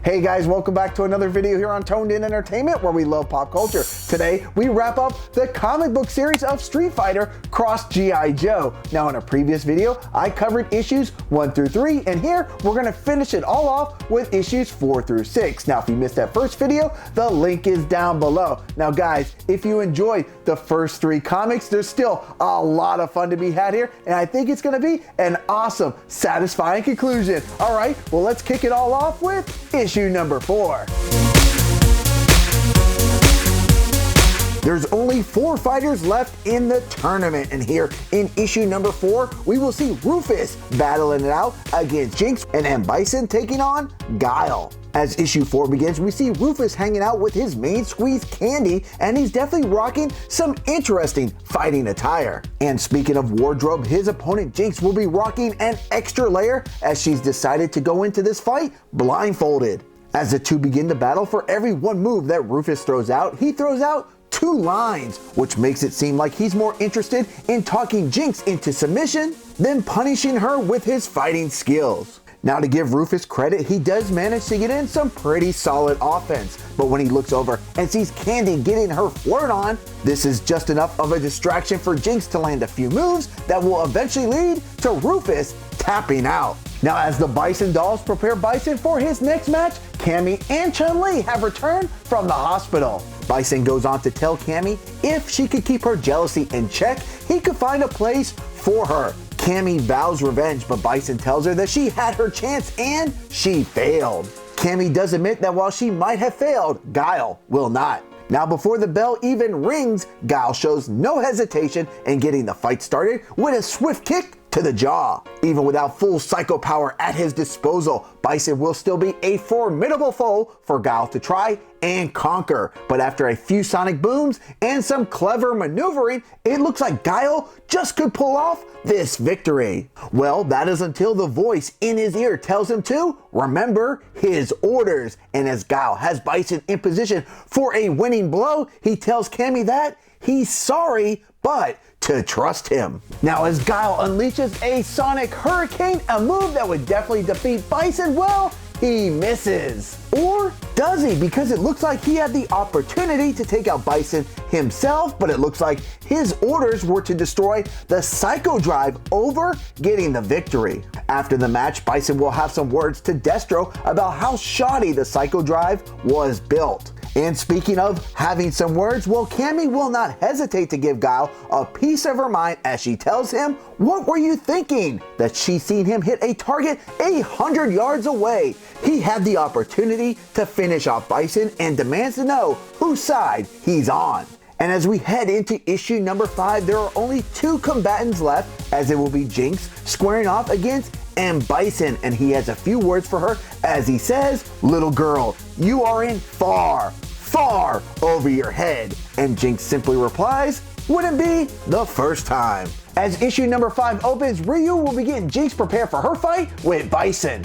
Hey guys, welcome back to another video here on Toned In Entertainment, where we love pop culture. Today, we wrap up the comic book series of Street Fighter Cross G.I. Joe. Now, in a previous video, I covered issues 1 through 3, and here, we're gonna finish it all off with issues 4 through 6. Now, if you missed that first video, the link is down below. Now guys, if you enjoyed the first 3 comics, there's still a lot of fun to be had here, and I think it's gonna be an awesome, satisfying conclusion. All right, well, let's kick it all off with issue number 4. There's only 4 fighters left in the tournament, and here in issue number 4, we will see Rufus battling it out against Jinx and Bison taking on Guile. As issue 4 begins, we see Rufus hanging out with his main squeeze Candy, and he's definitely rocking some interesting fighting attire. And speaking of wardrobe, his opponent Jinx will be rocking an extra layer as she's decided to go into this fight blindfolded. As the two begin to battle, for every one move that Rufus throws out, he throws out 2 lines, which makes it seem like he's more interested in talking Jinx into submission than punishing her with his fighting skills. Now, to give Rufus credit, he does manage to get in some pretty solid offense, but when he looks over and sees Candy getting her flirt on, this is just enough of a distraction for Jinx to land a few moves that will eventually lead to Rufus tapping out. Now, as the Bison dolls prepare Bison for his next match, Cammy and Chun-Li have returned from the hospital. Bison goes on to tell Cammy if she could keep her jealousy in check, he could find a place for her. Cammy vows revenge, but Bison tells her that she had her chance and she failed. Cammy does admit that while she might have failed, Guile will not. Now, before the bell even rings, Guile shows no hesitation in getting the fight started with a swift kick to the jaw. Even without full psycho power at his disposal, Bison will still be a formidable foe for Guile to try and conquer. But after a few sonic booms and some clever maneuvering, it looks like Guile just could pull off this victory. Well, that is until the voice in his ear tells him to remember his orders. And as Guile has Bison in position for a winning blow, he tells Cammy that he's sorry, but to trust him. Now, as Guile unleashes a sonic hurricane, a move that would definitely defeat Bison, well, he misses. Or does he? Because it looks like he had the opportunity to take out Bison himself, but it looks like his orders were to destroy the Psycho Drive over getting the victory. After the match, Bison will have some words to Destro about how shoddy the Psycho Drive was built. And speaking of having some words, well, Cammy will not hesitate to give Guile a piece of her mind as she tells him, what were you thinking? That she's seen him hit a target 100 yards away. He had the opportunity to finish off Bison and demands to know whose side he's on. And as we head into issue number 5, there are only 2 combatants left, as it will be Jinx squaring off against Bison, and he has a few words for her as he says, little girl, you are in far over your head. And Jinx simply replies, wouldn't be the first time. As issue number 5 opens, Ryu will be getting Jinx prepared for her fight with Bison.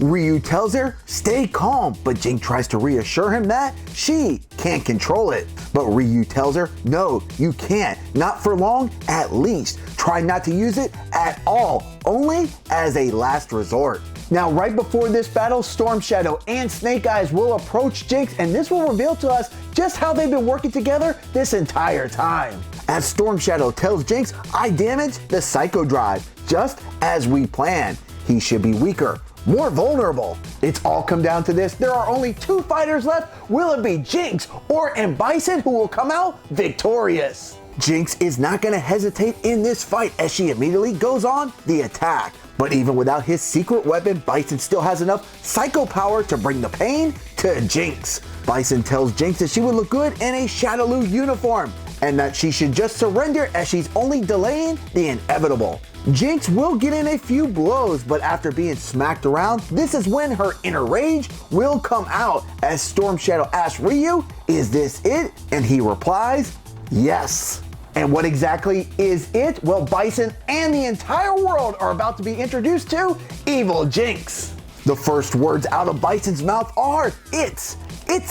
Ryu tells her, stay calm, but Jinx tries to reassure him that she can't control it. But Ryu tells her, no, you can't, not for long at least. Try not to use it at all, only as a last resort. Now, right before this battle, Storm Shadow and Snake Eyes will approach Jinx, and this will reveal to us just how they've been working together this entire time. As Storm Shadow tells Jinx, I damaged the Psycho Drive, just as we planned. He should be weaker, more vulnerable. It's all come down to this. There are only 2 fighters left. Will it be Jinx or Bison who will come out victorious? Jinx is not going to hesitate in this fight as she immediately goes on the attack. But even without his secret weapon, Bison still has enough psycho power to bring the pain to Jinx. Bison tells Jinx that she would look good in a Shadaloo uniform and that she should just surrender as she's only delaying the inevitable. Jinx will get in a few blows, but after being smacked around, this is when her inner rage will come out as Storm Shadow asks Ryu, is this it? And he replies, yes. And what exactly is it? Well, Bison and the entire world are about to be introduced to Evil Jinx. The first words out of Bison's mouth are, it's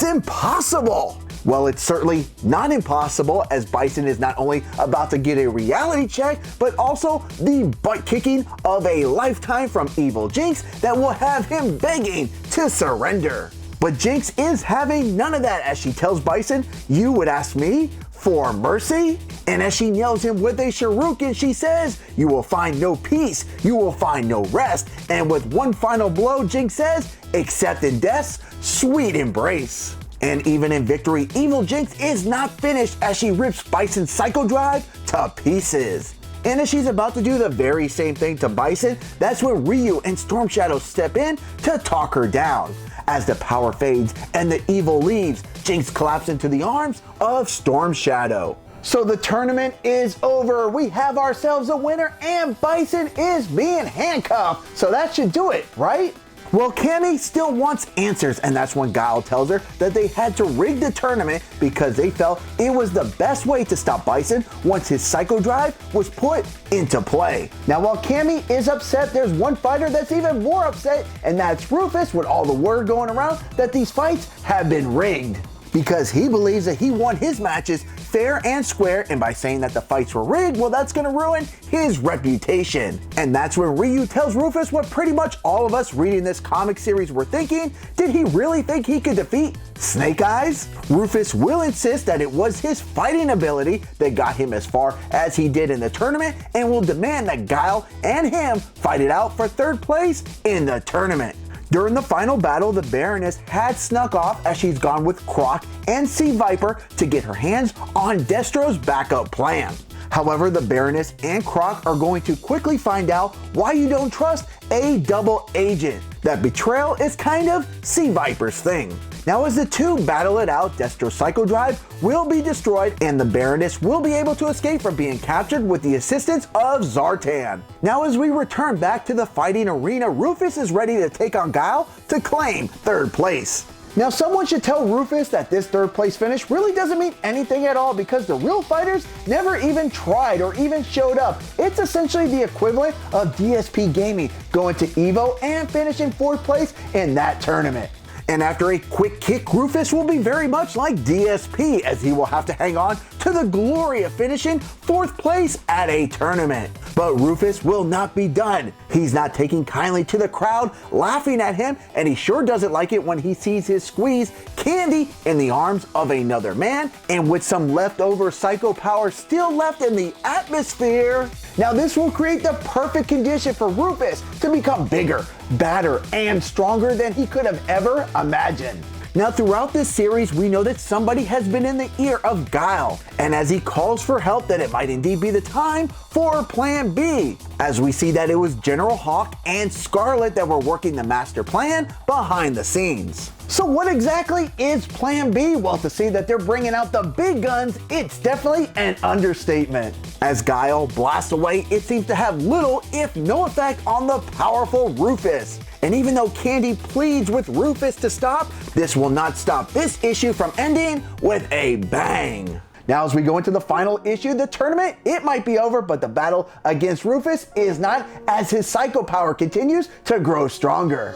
impossible. Well, it's certainly not impossible, as Bison is not only about to get a reality check, but also the butt kicking of a lifetime from evil Jinx that will have him begging to surrender. But Jinx is having none of that, as she tells Bison, "You would ask me for mercy?" And as she nails him with a shuriken, she says, "You will find no peace, you will find no rest." And with one final blow, Jinx says, "Except in death's sweet embrace." And even in victory, evil Jinx is not finished, as she rips Bison's Psycho Drive to pieces. And as she's about to do the very same thing to Bison, that's when Ryu and Storm Shadow step in to talk her down. As the power fades and the evil leaves, Jinx collapses into the arms of Storm Shadow. So the tournament is over. We have ourselves a winner, and Bison is being handcuffed. So that should do it, right? Well, Cammy still wants answers, and that's when Guile tells her that they had to rig the tournament because they felt it was the best way to stop Bison once his Psycho Drive was put into play. Now, while Cammy is upset, there's one fighter that's even more upset, and that's Rufus, with all the word going around that these fights have been rigged. Because he believes that he won his matches fair and square, and by saying that the fights were rigged, well, that's gonna ruin his reputation. And that's when Ryu tells Rufus what pretty much all of us reading this comic series were thinking. Did he really think he could defeat Snake Eyes? Rufus will insist that it was his fighting ability that got him as far as he did in the tournament, and will demand that Guile and him fight it out for third place in the tournament. During the final battle, the Baroness had snuck off, as she's gone with Croc and Sea Viper to get her hands on Destro's backup plan. However, the Baroness and Croc are going to quickly find out why you don't trust a double agent. That betrayal is kind of Sea Viper's thing. Now, as the two battle it out, Destro's Psycho Drive will be destroyed, and the Baroness will be able to escape from being captured with the assistance of Zartan. Now, as we return back to the fighting arena, Rufus is ready to take on Guile to claim third place. Now, someone should tell Rufus that this third place finish really doesn't mean anything at all, because the real fighters never even tried or even showed up. It's essentially the equivalent of DSP Gaming going to EVO and finishing fourth place in that tournament. And after a quick kick, Rufus will be very much like DSP, as he will have to hang on to the glory of finishing fourth place at a tournament. But Rufus will not be done. He's not taking kindly to the crowd laughing at him, and he sure doesn't like it when he sees his squeeze Candy in the arms of another man, and with some leftover psycho power still left in the atmosphere. Now, this will create the perfect condition for Rufus to become bigger, badder, and stronger than he could have ever imagined. Now, throughout this series, we know that somebody has been in the ear of Guile, and as he calls for help, that it might indeed be the time for Plan B, as we see that it was General Hawk and Scarlet that were working the master plan behind the scenes. So what exactly is Plan B? Well, to see that they're bringing out the big guns, it's definitely an understatement. As Guile blasts away, it seems to have little, if no effect on the powerful Rufus. And even though Candy pleads with Rufus to stop, this will not stop this issue from ending with a bang. Now, as we go into the final issue, the tournament, it might be over, but the battle against Rufus is not, as his psycho power continues to grow stronger.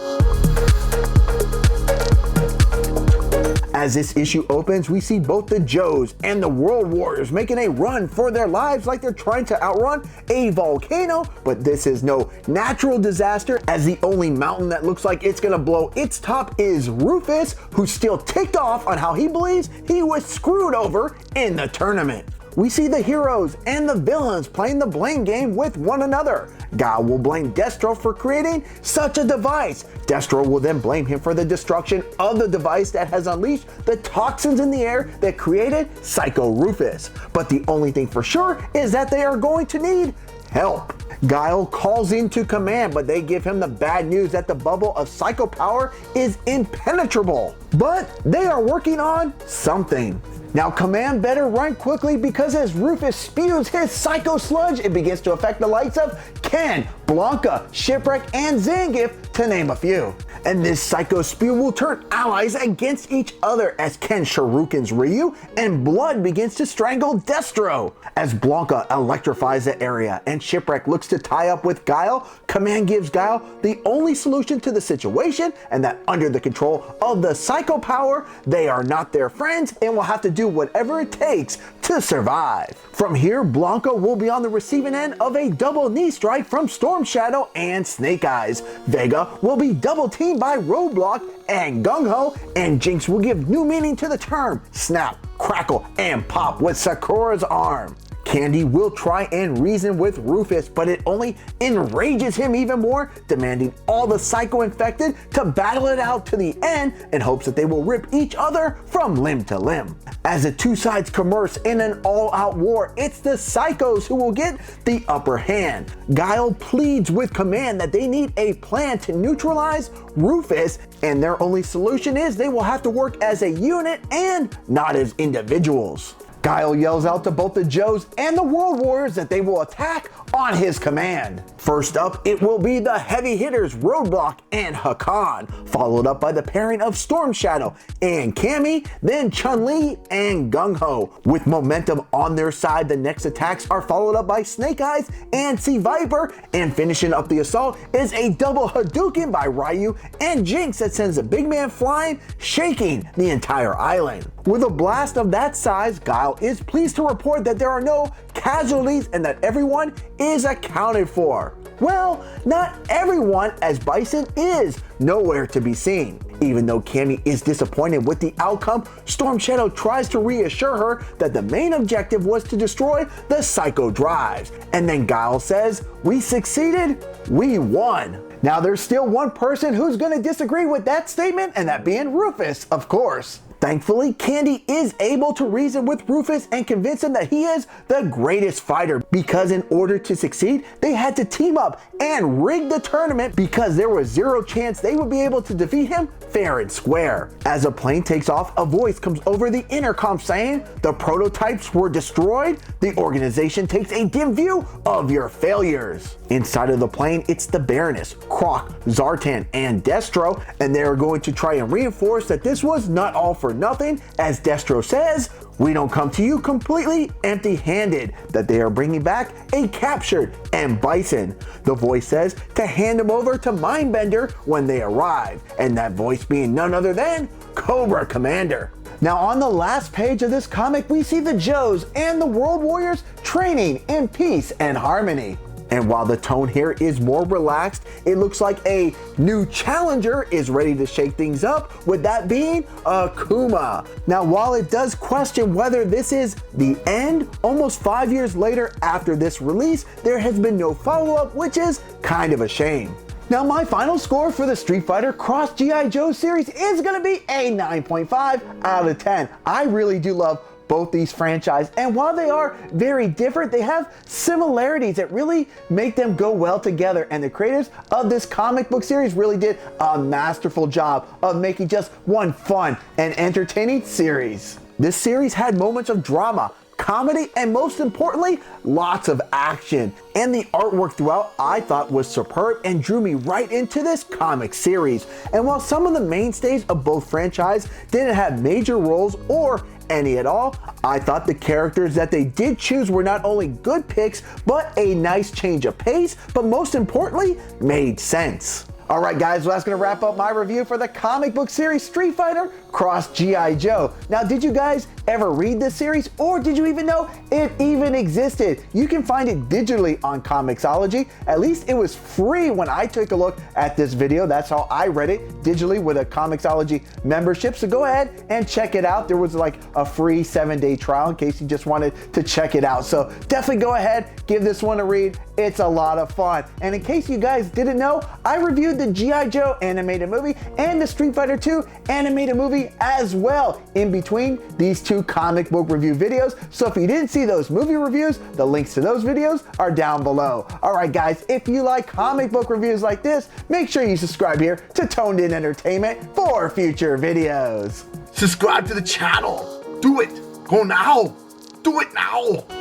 As this issue opens, we see both the Joes and the World Warriors making a run for their lives like they're trying to outrun a volcano, but this is no natural disaster, as the only mountain that looks like it's gonna blow its top is Rufus, who's still ticked off on how he believes he was screwed over in the tournament. We see the heroes and the villains playing the blame game with one another. Guile will blame Destro for creating such a device. Destro will then blame him for the destruction of the device that has unleashed the toxins in the air that created Psycho Rufus. But the only thing for sure is that they are going to need help. Guile calls into command, but they give him the bad news that the bubble of psycho power is impenetrable. But they are working on something. Now, command better run quickly, because as Rufus spews his psycho sludge, it begins to affect the likes of Ken, Blanca, Shipwreck, and Zangief, to name a few. And this Psycho Spear will turn allies against each other as Ken shurikens Ryu and blood begins to strangle Destro. As Blanca electrifies the area and Shipwreck looks to tie up with Guile, Command gives Guile the only solution to the situation, and that under the control of the Psycho Power, they are not their friends and will have to do whatever it takes to survive. From here, Blanca will be on the receiving end of a double knee strike from Storm Shadow and Snake Eyes. Vega will be double teamed by Roadblock and Gung Ho, and Jinx will give new meaning to the term snap, crackle, and pop with Sakura's arm. Candy will try and reason with Rufus, but it only enrages him even more, demanding all the Psycho infected to battle it out to the end in hopes that they will rip each other from limb to limb. As the two sides commerce in an all-out war, it's the Psychos who will get the upper hand. Guile pleads with Command that they need a plan to neutralize Rufus, and their only solution is they will have to work as a unit and not as individuals. Guile yells out to both the Joes and the World Warriors that they will attack on his command. First up, it will be the heavy hitters Roadblock and Hakan, followed up by the pairing of Storm Shadow and Cammy, then Chun-Li and Gung Ho. With momentum on their side, the next attacks are followed up by Snake Eyes and Sea Viper, and finishing up the assault is a double Hadouken by Ryu and Jinx that sends the big man flying, shaking the entire island. With a blast of that size, Guile is pleased to report that there are no casualties and that everyone is accounted for. Well, not everyone, as Bison is nowhere to be seen. Even though Cammy is disappointed with the outcome, Storm Shadow tries to reassure her that the main objective was to destroy the Psycho drives. And then Guile says, "We succeeded, we won." Now there's still one person who's gonna disagree with that statement, and that being Rufus, of course. Thankfully, Candy is able to reason with Rufus and convince him that he is the greatest fighter, because in order to succeed, they had to team up and rig the tournament because there was zero chance they would be able to defeat him fair and square. As a plane takes off, a voice comes over the intercom saying, "The prototypes were destroyed. The organization takes a dim view of your failures." Inside of the plane, it's the Baroness, Croc, Zartan, and Destro, and they are going to try and reinforce that this was not all for nothing, as Destro says, "We don't come to you completely empty-handed," that they are bringing back a captured M. Bison. The voice says to hand him over to Mindbender when they arrive, and that voice being none other than Cobra Commander. Now on the last page of this comic, we see the Joes and the World Warriors training in peace and harmony. And while the tone here is more relaxed, it looks like a new challenger is ready to shake things up, with that being Akuma. Now while it does question whether this is the end, almost 5 years later after this release, there has been no follow-up, which is kind of a shame. Now my final score for the Street Fighter Cross G.I. Joe series is going to be a 9.5 out of 10. I really do love both these franchises, and while they are very different, they have similarities that really make them go well together, and the creators of this comic book series really did a masterful job of making just one fun and entertaining series. This series had moments of drama, comedy, and most importantly, lots of action. And the artwork throughout I thought was superb and drew me right into this comic series. And while some of the mainstays of both franchises didn't have major roles or any at all, I thought the characters that they did choose were not only good picks, but a nice change of pace, but most importantly, made sense. Alright guys, well that's going to wrap up my review for the comic book series Street Fighter Cross G.I. Joe. Now did you guys ever read this series, or did you even know it even existed? You can find it digitally on Comixology. At least it was free when I took a look at this video. That's how I read it, digitally with a Comixology membership. So go ahead and check it out. There was like a free 7-day trial in case you just wanted to check it out. So definitely go ahead, give this one a read. It's a lot of fun. And in case you guys didn't know, I reviewed the G.I. Joe animated movie and the Street Fighter 2 animated movie as well in between these two comic book review videos. So if you didn't see those movie reviews, the links to those videos are down below. Alright guys, if you like comic book reviews like this, make sure you subscribe here to Toned In Entertainment for future videos. Subscribe to the channel. Do it. Go now. Do it now.